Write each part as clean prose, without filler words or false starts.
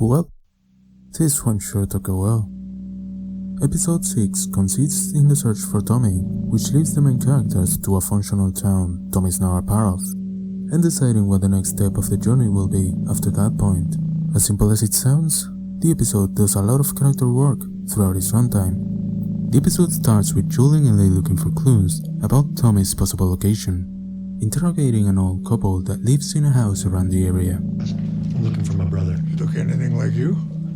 Well, this one sure took a while. Episode 6 consists in the search for Tommy, which leads the main characters to a functional town Tommy is now a part of, and deciding what the next step of the journey will be after that point. As simple as it sounds, the episode does a lot of character work throughout its runtime. The episode starts with Joel and Ellie looking for clues about Tommy's possible location, interrogating an old couple that lives in a house around the area. I'm looking for my brother. He look anything like you?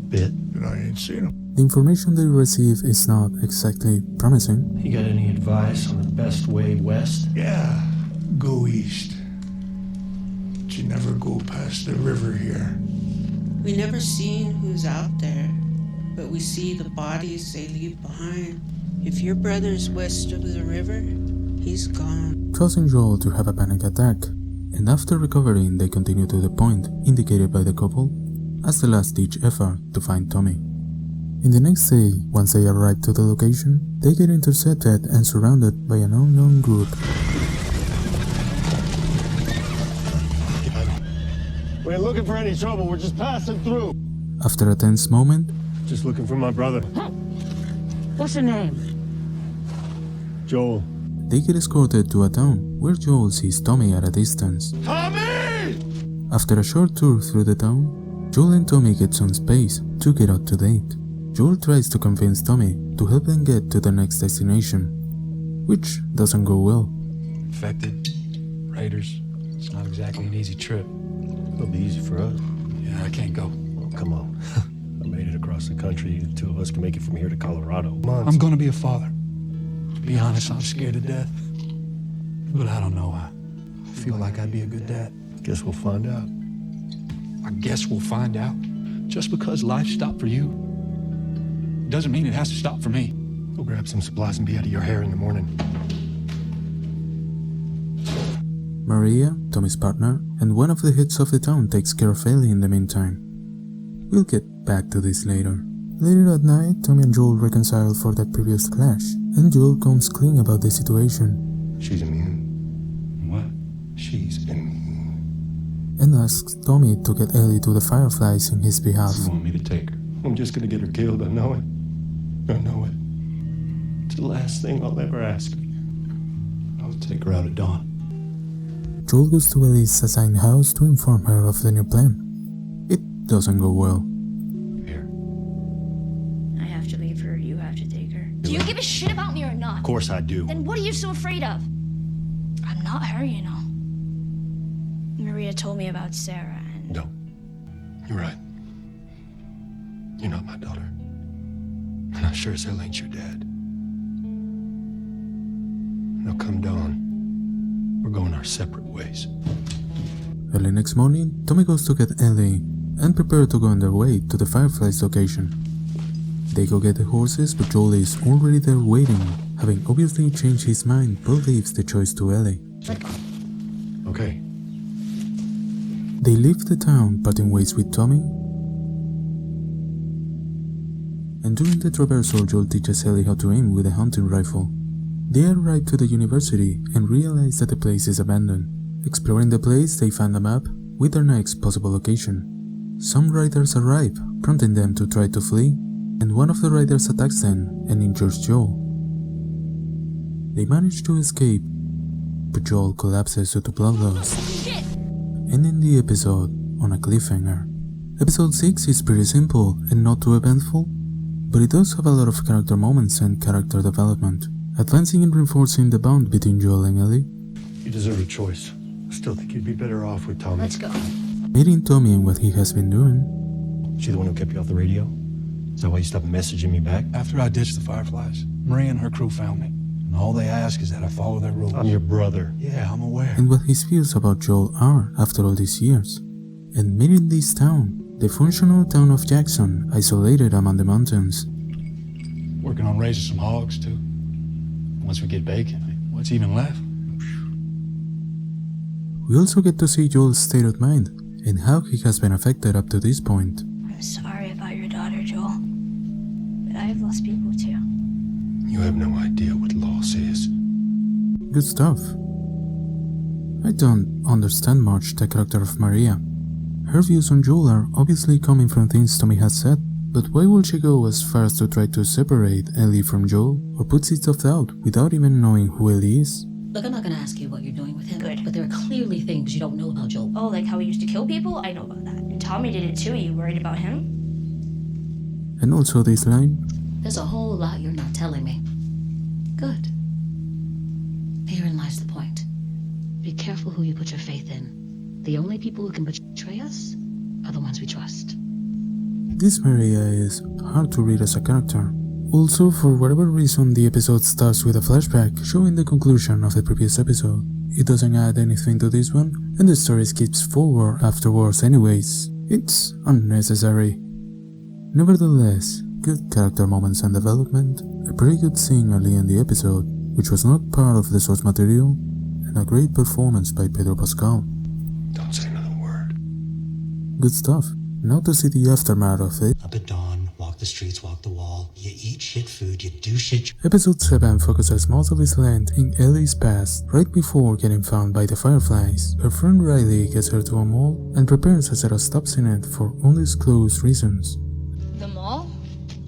Bit. Then I ain't seen him. The information they receive is not exactly promising. You got any advice on the best way west? Yeah, go east. But you never go past the river here. We never seen who's out there, but we see the bodies they leave behind. If your brother's west of the river, he's gone. Causing Joel to have a panic attack, and after recovering they continue to the point indicated by the couple as the last-ditch effort to find Tommy. In the next day, once they arrive to the location, they get intercepted and surrounded by an unknown group. We ain't looking for any trouble, we're just passing through. After a tense moment, Just looking for my brother, What's your name? Joel. they get escorted to a town where Joel sees Tommy at a distance. Tommy! After a short tour through the town, Joel and Tommy get some space to get up to date. Joel tries to convince Tommy to help them get to their next destination, which doesn't go well. Infected, raiders. It's not exactly an easy trip. It'll be easy for us. Yeah, I can't go. Oh, come on. I made it across the country. The two of us can make it from here to Colorado. Months. I'm gonna be a father. To be honest, I'm scared to death. But I don't know. I feel like I'd be a good dad. Guess we'll find out. I guess we'll find out. Just because life stopped for you doesn't mean it has to stop for me. Go grab some supplies and be out of your hair in the morning. Maria, Tommy's partner, and one of the heads of the town takes care of Ellie in the meantime. We'll get back to this later. Later that night, Tommy and Joel reconcile for their previous clash, and Joel comes clean about the situation. She's immune. What? She's immune. And asks Tommy to get Ellie to the Fireflies in his behalf. You want me to take her? I'm just gonna get her killed, I know it. I know it. It's the last thing I'll ever ask. I'll take her out at dawn. Joel goes to Ellie's assigned house to inform her of the new plan. It doesn't go well. Here. I have to leave her, you have to take her. Do you give a shit about me or not? Of course I do. Then what are you so afraid of? I'm not her, you know. Maria told me about Sarah and... No. You're right. You're not my daughter. And I sure as hell ain't your dad. Now come dawn, we're going our separate ways. Early next morning, Tommy goes to get Ellie and prepare to go on their way to the Fireflies location. They go get the horses, but Joel is already there waiting, having obviously changed his mind but leaves the choice to Ellie. Okay. They leave the town, parting ways with Tommy, and during the traversal, Joel teaches Ellie how to aim with a hunting rifle. They arrive to the university and realize that the place is abandoned. Exploring the place, they find a map with their next possible location. Some riders arrive, prompting them to try to flee, and one of the riders attacks them and injures Joel. They manage to escape, but Joel collapses due to blood loss, ending the episode on a cliffhanger. Episode 6 is pretty simple and not too eventful, but it does have a lot of character moments and character development, advancing and reinforcing the bond between Joel and Ellie. You deserve a choice. I still think you'd be better off with Tommy. Let's go. Meeting Tommy and what he has been doing, She the one who kept you off the radio? Is that why you stopped messaging me back? After I ditched the Fireflies, Maria and her crew found me. And all they ask is that I follow their rules. I'm your brother. Yeah, I'm aware. and what his views about Joel are after all these years. And meeting this town, the functional town of Jackson, isolated among the mountains. Working on raising some hogs, too. Once we get bacon, what's even left? We also get to see Joel's state of mind and how he has been affected up to this point. I'm sorry about your daughter, Joel. But I have lost people too. You have no idea what loss is. Good stuff. I don't understand much the character of Maria. Her views on Joel are obviously coming from things Tommy has said, but why would she go as far as to try to separate Ellie from Joel, or put seeds of doubt without even knowing who Ellie is? Look, I'm not gonna ask you what you're doing with him. Good. But there are clearly things you don't know about Joel. Oh, like how he used to kill people? I know about that. And Tommy did it too. Are you worried about him? And also this line, There's a whole lot you're not telling me. Good. Herein lies the point. Be careful who you put your faith in. The only people who can betray us are the ones we trust. this Maria is hard to read as a character. Also, for whatever reason, the episode starts with a flashback showing the conclusion of the previous episode. It doesn't add anything to this one, and the story skips forward afterwards anyways. It's unnecessary. Nevertheless, good character moments and development, a pretty good scene early in the episode, which was not part of the source material, and a great performance by Pedro Pascal. Don't say another word. Good stuff. Now to see the aftermath of it. Up at dawn, walk the streets, walk the wall. You eat shit food, you do shit. Episode 7 focuses most of its length in Ellie's past, right before getting found by the Fireflies. Her friend Riley gets her to a mall and prepares a set of stops in it for undisclosed reasons. The mall?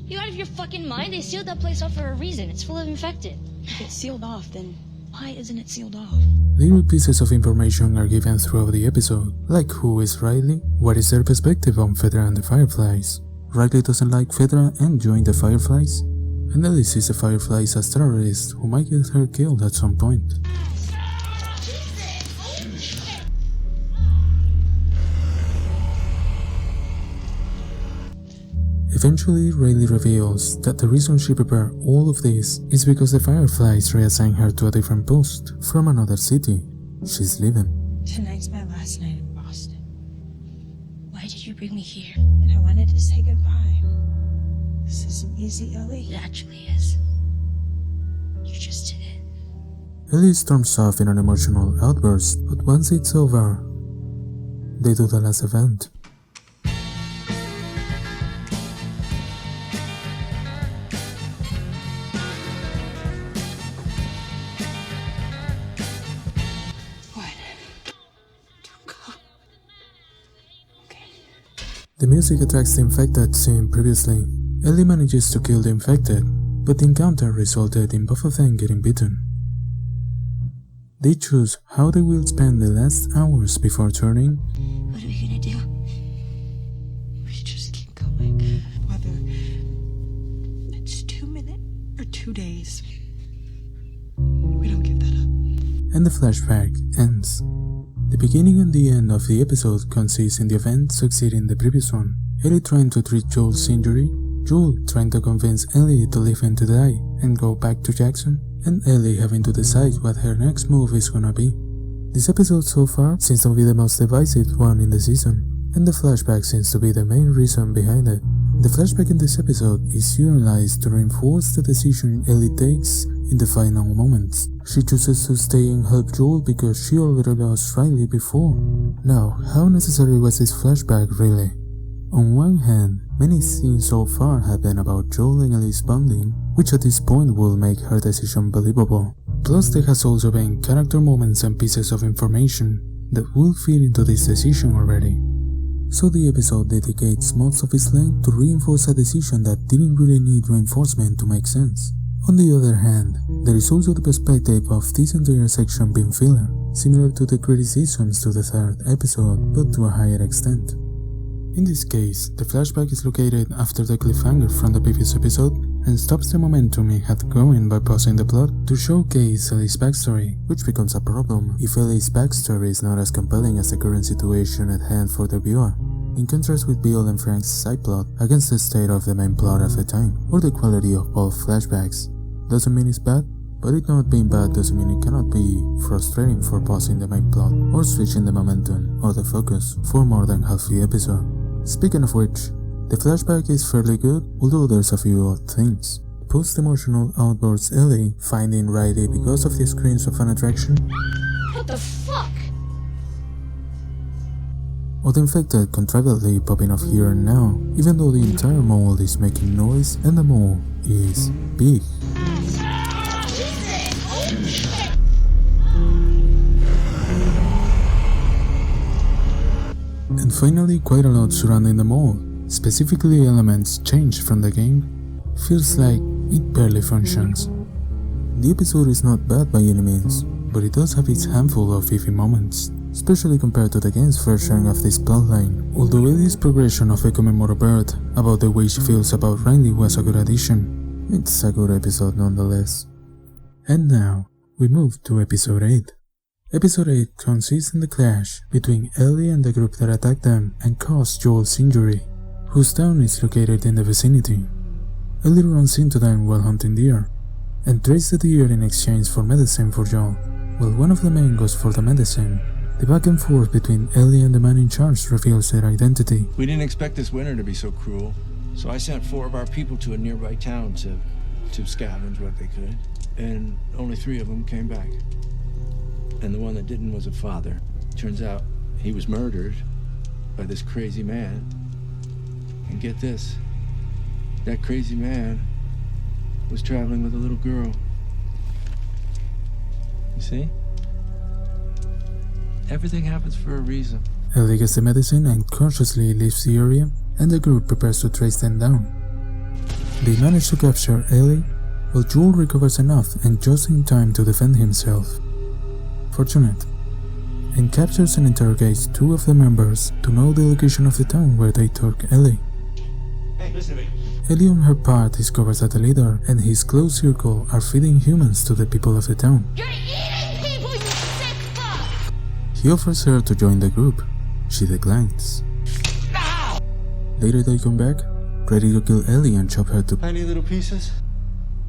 You out of your fucking mind? They sealed that place off for a reason. It's full of infected. If it's sealed off, then why isn't it sealed off? Little pieces of information are given throughout the episode, like who is Riley, what is their perspective on Fedra and the Fireflies. Riley doesn't like Fedra and joined the Fireflies, and Ellie sees the Fireflies as terrorists who might get her killed at some point. Eventually, Riley reveals that the reason she prepared all of this is because the Fireflies reassigned her to a different post from another city. She's leaving. Tonight's my last night in Boston, Why did you bring me here? and I wanted to say goodbye. This isn't easy, Ellie. It actually is. You just did it. Ellie storms off in an emotional outburst, but once it's over, they do the last event. What? Don't go. Okay. The music attracts the infected seen previously. Ellie manages to kill the infected, but the encounter resulted in both of them getting bitten. They choose how they will spend the last hours before turning. What are we gonna do? We should just keep going. Whether it's 2 minutes or 2 days. We don't give that up. And the flashback ends. The beginning and the end of the episode consists in the event succeeding the previous one. Ellie trying to treat Joel's injury, Joel trying to convince Ellie to leave him to die and go back to Jackson, and Ellie having to decide what her next move is gonna be. This episode so far seems to be the most divisive one in the season, and the flashback seems to be the main reason behind it. The flashback in this episode is utilized to reinforce the decision Ellie takes in the final moments. She chooses to stay and help Joel because she already lost Riley before. Now, how necessary was this flashback really? On one hand, many scenes so far have been about Joel and Ellie's bonding, which at this point will make her decision believable. Plus there has also been character moments and pieces of information that will fit into this decision already. So the episode dedicates most of its length to reinforce a decision that didn't really need reinforcement to make sense. On the other hand, there is also the perspective of this entire section being filler, similar to the criticisms to the third episode, but to a higher extent. In this case, the flashback is located after the cliffhanger from the previous episode and stops the momentum it had going by pausing the plot to showcase Ellie's backstory, which becomes a problem if Ellie's backstory is not as compelling as the current situation at hand for the viewer. In contrast with Bill and Frank's side plot against the state of the main plot at the time, or the quality of both flashbacks. Doesn't mean it's bad, but it not being bad doesn't mean it cannot be frustrating for pausing the main plot or switching the momentum or the focus for more than half the episode. Speaking of which, the flashback is fairly good, although there's a few odd things. Post-emotional outbursts Ellie finding Riley because of the screams of an attraction, What the fuck? or the infected contrivably popping off here and now, even though the entire mall is making noise and the mall is big. And And finally, quite a lot surrounding the mall, specifically elements changed from the game. Feels like it barely functions. The episode is not bad by any means, but it does have its handful of iffy moments, especially compared to the game's version of this plotline. Although Ellie's progression of becoming more overt about the way she feels about Riley was a good addition, it's a good episode nonetheless. And now, we move to episode 8. Episode 8 consists in the clash between Ellie and the group that attacked them and caused Joel's injury, whose town is located in the vicinity. Ellie runs into them while hunting deer, and trades the deer in exchange for medicine for Joel. While one of the men goes for the medicine, the back and forth between Ellie and the man in charge reveals their identity. We didn't expect this winter to be so cruel, so I sent 4 of our people to a nearby town to scavenge what they could, and only 3 of them came back. And the one that didn't was a father. Turns out he was murdered by this crazy man. And get this, that crazy man was traveling with a little girl. You see? Everything happens for a reason. Ellie gets the medicine and cautiously leaves the area, and the group prepares to trace them down. They manage to capture Ellie, while Joel recovers enough and just in time to defend himself. Fortunate, and captures and interrogates 2 of the members to know the location of the town where they took Ellie. Hey, listen to me. Ellie on her part discovers that the leader and his close circle are feeding humans to the people of the town. You're eating people, you sick fuck! He offers her to join the group. She declines. No! Later they come back, ready to kill Ellie and chop her to Tiny little pieces?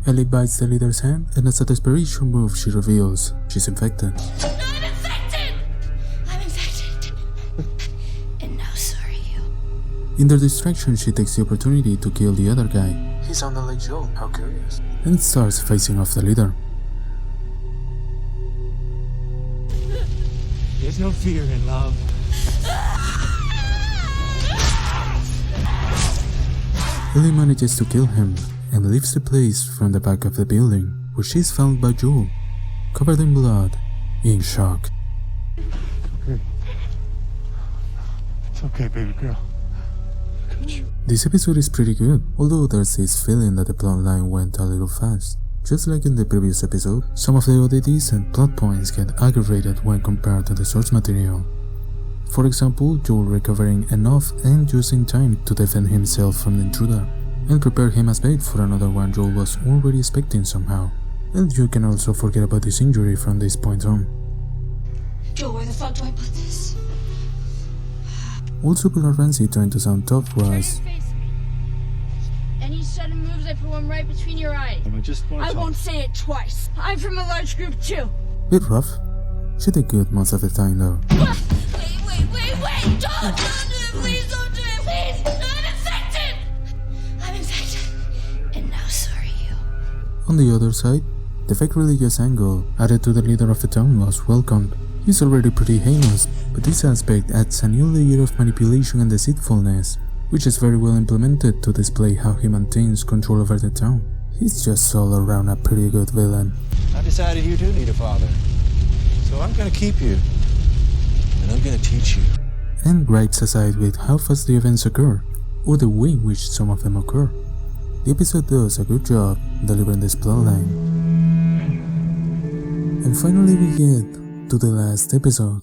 Ellie bites the leader's hand, and as a desperation move she reveals she's infected. I'm infected! I'm infected. And now so are you. In their distraction, she takes the opportunity to kill the other guy. He sounded like Joel, how curious. And starts facing off the leader. There's no fear in love. Ellie manages to kill him and leaves the place from the back of the building, where she is found by Joel, covered in blood, in shock. Okay. It's okay, baby girl. This episode is pretty good, although there's this feeling that the plotline went a little fast. Just like in the previous episode, some of the oddities and plot points get aggravated when compared to the source material. For example, Joel recovering enough and just in time to defend himself from the intruder, and prepare him as bait for another one Joel was already expecting somehow. And you can also forget about his injury from this point on. Joe, where the fuck do I put this? Also, Bella Ramsey trying to sound tough was... Turn your face to me. Any sudden moves, I put one right between your eyes. I won't say it twice. I'm from a large group too. Bit rough. She did good most of the time though. Wait! Don't do it! Please don't do it! Please! I'm infected! I'm infected. And now so are you. On the other side, the fake religious angle added to the leader of the town was welcomed. He's already pretty heinous, but this aspect adds a new layer of manipulation and deceitfulness, which is very well implemented to display how he maintains control over the town. He's just all around a pretty good villain. I decided you do need a father. So I'm gonna keep you. And I'm gonna teach you. And gripes aside with how fast the events occur, or the way in which some of them occur, the episode does a good job delivering this plotline. And finally we get to the last episode.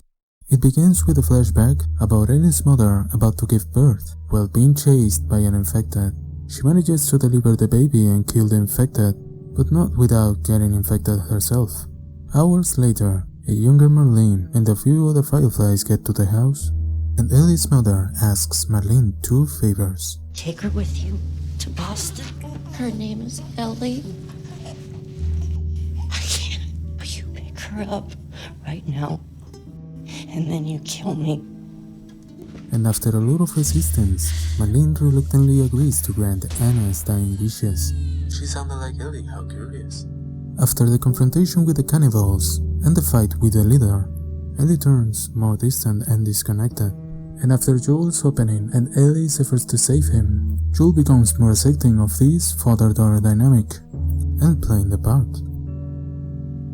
It begins with a flashback about Ellie's mother about to give birth while being chased by an infected. She manages to deliver the baby and kill the infected, but not without getting infected herself. Hours later, a younger Marlene and a few other Fireflies get to the house, and Ellie's mother asks Marlene 2 favors. Take her with you to Boston. Her name is Ellie. I can't. You pick her up right now, and then you kill me. And after a lot of resistance, Marlene reluctantly agrees to grant Anna's dying wishes. She sounded like Ellie, how curious. After the confrontation with the cannibals and the fight with the leader, Ellie turns more distant and disconnected. And after Joel's opening and Ellie's efforts to save him, Joel becomes more accepting of this father-daughter dynamic and playing the part.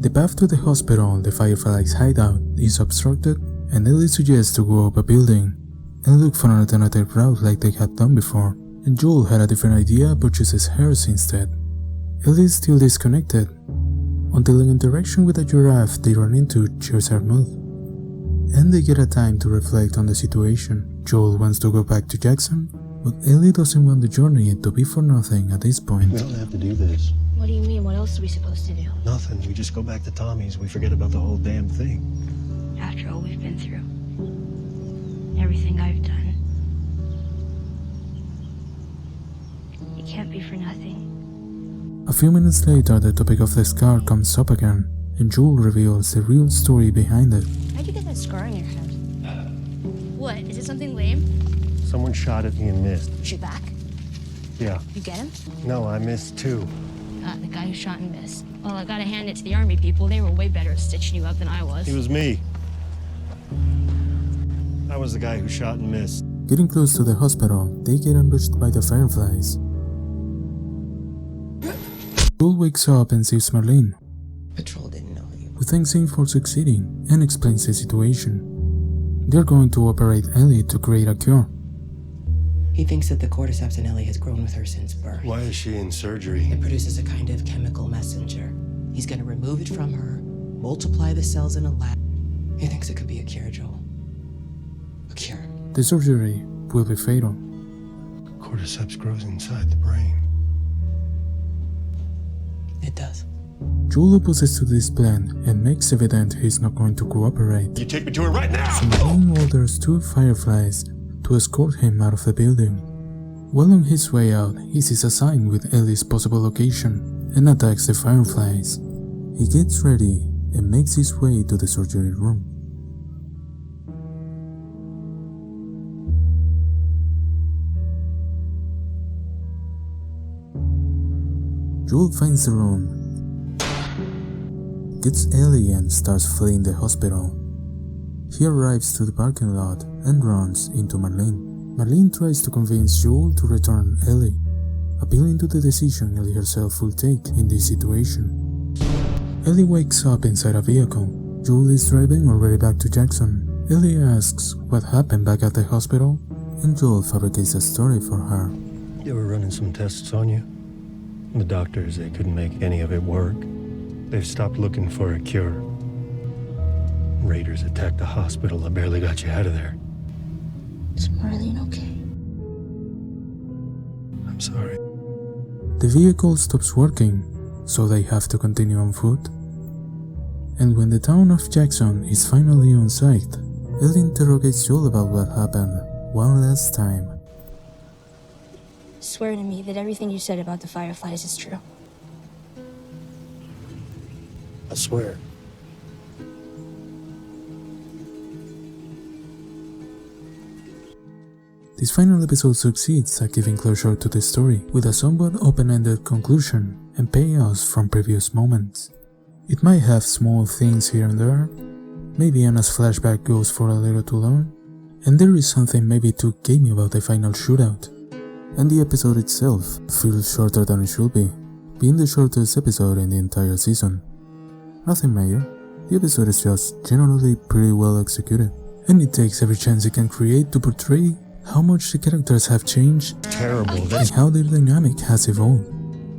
The path to the hospital, the Fireflies' hideout, is obstructed, and Ellie suggests to go up a building, and look for an alternative route like they had done before, and Joel had a different idea but chooses hers instead. Ellie is still disconnected, until an interaction with a giraffe they run into cheers her mood, and they get a time to reflect on the situation. Joel wants to go back to Jackson, but Ellie doesn't want the journey to be for nothing at this point. We don't have to do this. What do you mean? What else are we supposed to do? Nothing. We just go back to Tommy's. We forget about the whole damn thing. After all we've been through, everything I've done, it can't be for nothing. A few minutes later, the topic of the scar comes up again, and Joel reveals the real story behind it. How'd you get that scar on your head? What? Is it something lame? Someone shot at me and missed. Shoot back? Yeah. You get him? No, I missed too. The guy who shot and missed. Well, I gotta hand it to the army people. They were way better at stitching you up than I was. It was me. I was the guy who shot and missed. Getting close to the hospital, they get ambushed by the fireflies. Joel wakes up and sees Marlene, Patrol didn't know you. who thanks him for succeeding and explains the situation. They're going to operate Ellie to create a cure. He thinks that the cordyceps in Ellie has grown with her since birth. Why is she in surgery? It produces a kind of chemical messenger. He's gonna remove it from her, multiply the cells in a lab. He thinks it could be a cure, Joel. A cure. The surgery will be fatal. Cordyceps grows inside the brain. It does. Joel opposes to this plan and makes evident he's not going to cooperate. You take me to her right now! So Marlene orders two fireflies to escort him out of the building. While on his way out, he sees a sign with Ellie's possible location and attacks the fireflies. He gets ready and makes his way to the surgery room. Joel finds the room, gets Ellie and starts fleeing the hospital. He arrives to the parking lot and runs into Marlene. Marlene tries to convince Joel to return Ellie, appealing to the decision Ellie herself will take in this situation. Ellie wakes up inside a vehicle. Joel is driving already back to Jackson. Ellie asks what happened back at the hospital, and Joel fabricates a story for her. They were running some tests on you. The doctors, they couldn't make any of it work. They've stopped looking for a cure. Raiders attacked the hospital. I barely got you out of there. Is Marlene okay? I'm sorry. The vehicle stops working, so they have to continue on foot. And when the town of Jackson is finally on site, Ellie interrogates Joel about what happened one last time. Swear to me that everything you said about the fireflies is true. I swear. This final episode succeeds at giving closure to the story, with a somewhat open-ended conclusion and payoffs from previous moments. It might have small things here and there, maybe Anna's flashback goes for a little too long, and there is something maybe too gamey about the final shootout. And the episode itself feels shorter than it should be, being the shortest episode in the entire season. Nothing major, the episode is just generally pretty well executed, and it takes every chance it can create to portray how much the characters have changed Terrible. and how their dynamic has evolved.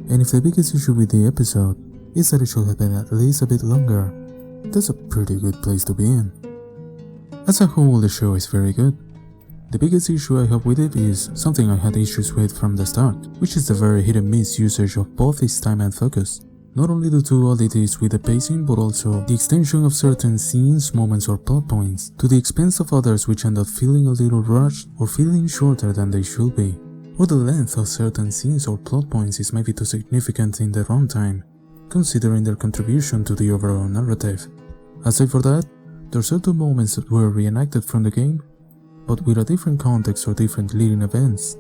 And if the biggest issue with the episode is that it should have been at least a bit longer, that's a pretty good place to be in. As a whole, the show is very good. The biggest issue I have with it is something I had issues with from the start, which is the very hit and miss usage of both its time and focus. Not only due to oddities with the pacing, but also the extension of certain scenes, moments or plot points, to the expense of others which end up feeling a little rushed or feeling shorter than they should be. Or the length of certain scenes or plot points is maybe too significant in their own time, considering their contribution to the overall narrative. Aside for that, there are certain moments that were reenacted from the game, but with a different context or different leading events,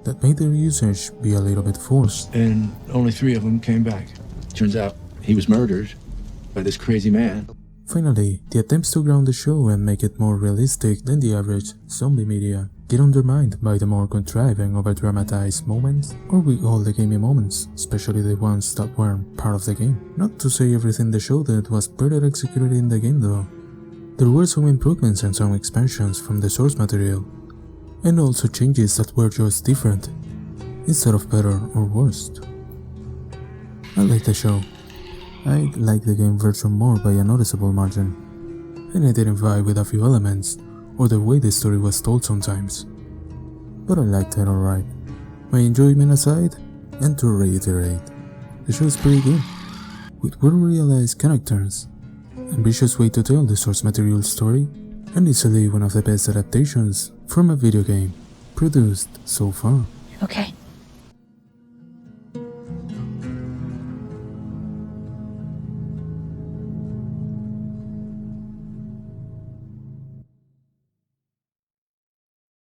that made their usage be a little bit forced. And only 3 of them came back. Turns out he was murdered by this crazy man. Finally, the attempts to ground the show and make it more realistic than the average zombie media get undermined by the more contrived and over-dramatized moments, or with all the gamey moments, especially the ones that weren't part of the game. Not to say everything the show did was better executed in the game though. There were some improvements and some expansions from the source material, and also changes that were just different, instead of better or worse. I like the show. I like the game version more by a noticeable margin, and I didn't vibe with a few elements or the way the story was told sometimes, but I liked it alright. My enjoyment aside, and to reiterate, the show is pretty good, with well-realized characters, ambitious way to tell the source material story, and easily one of the best adaptations from a video game produced so far. Okay.